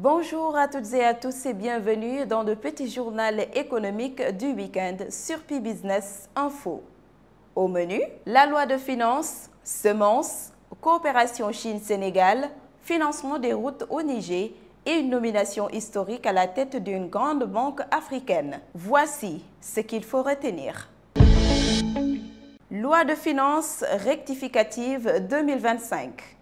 Bonjour à toutes et à tous et bienvenue dans le petit journal économique du week-end sur Pi-Business Info. Au menu, la loi de finances, semences, coopération Chine-Sénégal, financement des routes au Niger et une nomination historique à la tête d'une grande banque africaine. Voici ce qu'il faut retenir. Loi de finances rectificative 2025.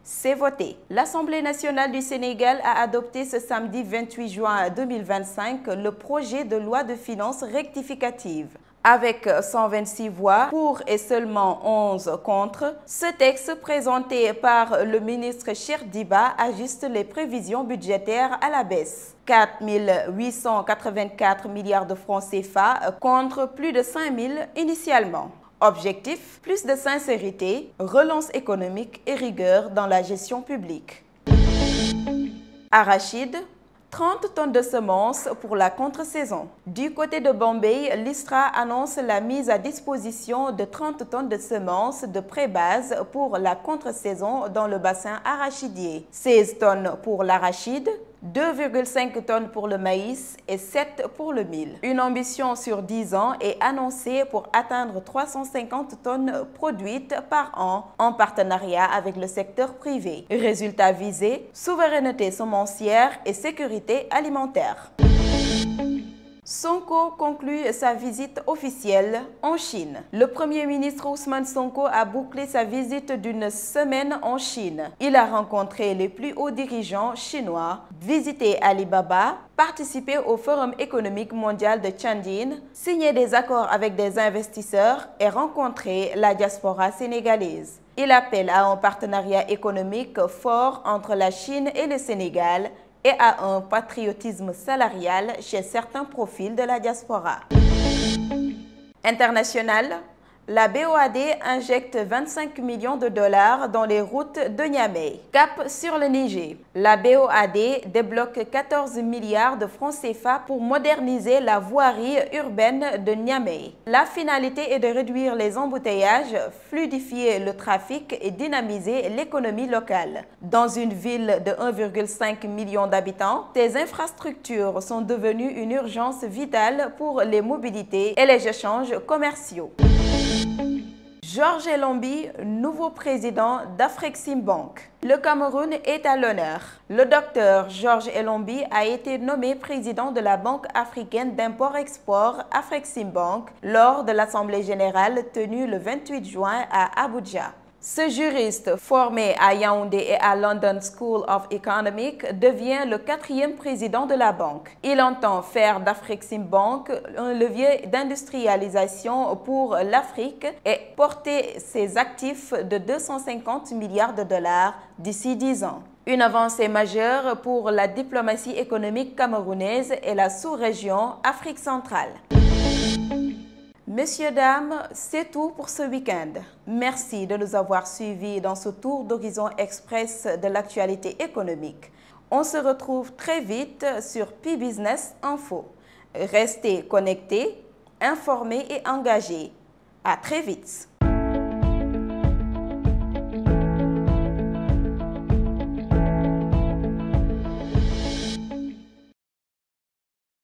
C'est voté. L'Assemblée nationale du Sénégal a adopté ce samedi 28 juin 2025 le projet de loi de finances rectificative. Avec 126 voix pour et seulement 11 contre, ce texte présenté par le ministre Cheikh Diba ajuste les prévisions budgétaires à la baisse. 4 884 milliards de francs CFA contre plus de 5 000 initialement. Objectif, plus de sincérité, relance économique et rigueur dans la gestion publique. Arachide, 30 tonnes de semences pour la contre-saison. Du côté de Bombay, l'ISRA annonce la mise à disposition de 30 tonnes de semences de pré-base pour la contre-saison dans le bassin arachidier. 16 tonnes pour l'arachide, 2,5 tonnes pour le maïs et 7 pour le mil. Une ambition sur 10 ans est annoncée pour atteindre 350 tonnes produites par an en partenariat avec le secteur privé. Résultat visé, souveraineté semencière et sécurité alimentaire. Sonko conclut sa visite officielle en Chine. Le Premier ministre Ousmane Sonko a bouclé sa visite d'une semaine en Chine. Il a rencontré les plus hauts dirigeants chinois, visité Alibaba, participé au Forum économique mondial de Tianjin, signé des accords avec des investisseurs et rencontré la diaspora sénégalaise. Il appelle à un partenariat économique fort entre la Chine et le Sénégal et à un patriotisme salarial chez certains profils de la diaspora. International, la BOAD injecte 25 millions de dollars dans les routes de Niamey. Cap sur le Niger. La BOAD débloque 14 milliards de francs CFA pour moderniser la voirie urbaine de Niamey. La finalité est de réduire les embouteillages, fluidifier le trafic et dynamiser l'économie locale. Dans une ville de 1,5 million d'habitants, ces infrastructures sont devenues une urgence vitale pour les mobilités et les échanges commerciaux. Georges Elombi, nouveau président d'Afreximbank. Le Cameroun est à l'honneur. Le docteur Georges Elombi a été nommé président de la Banque africaine d'import-export Afreximbank lors de l'Assemblée générale tenue le 28 juin à Abuja. Ce juriste, formé à Yaoundé et à London School of Economics, devient le 4e président de la banque. Il entend faire d'Afreximbank un levier d'industrialisation pour l'Afrique et porter ses actifs de 250 milliards de dollars d'ici 10 ans. Une avancée majeure pour la diplomatie économique camerounaise et la sous-région Afrique centrale. Messieurs, dames, c'est tout pour ce week-end. Merci de nous avoir suivis dans ce tour d'horizon express de l'actualité économique. On se retrouve très vite sur Pi-Business Info. Restez connectés, informés et engagés. À très vite.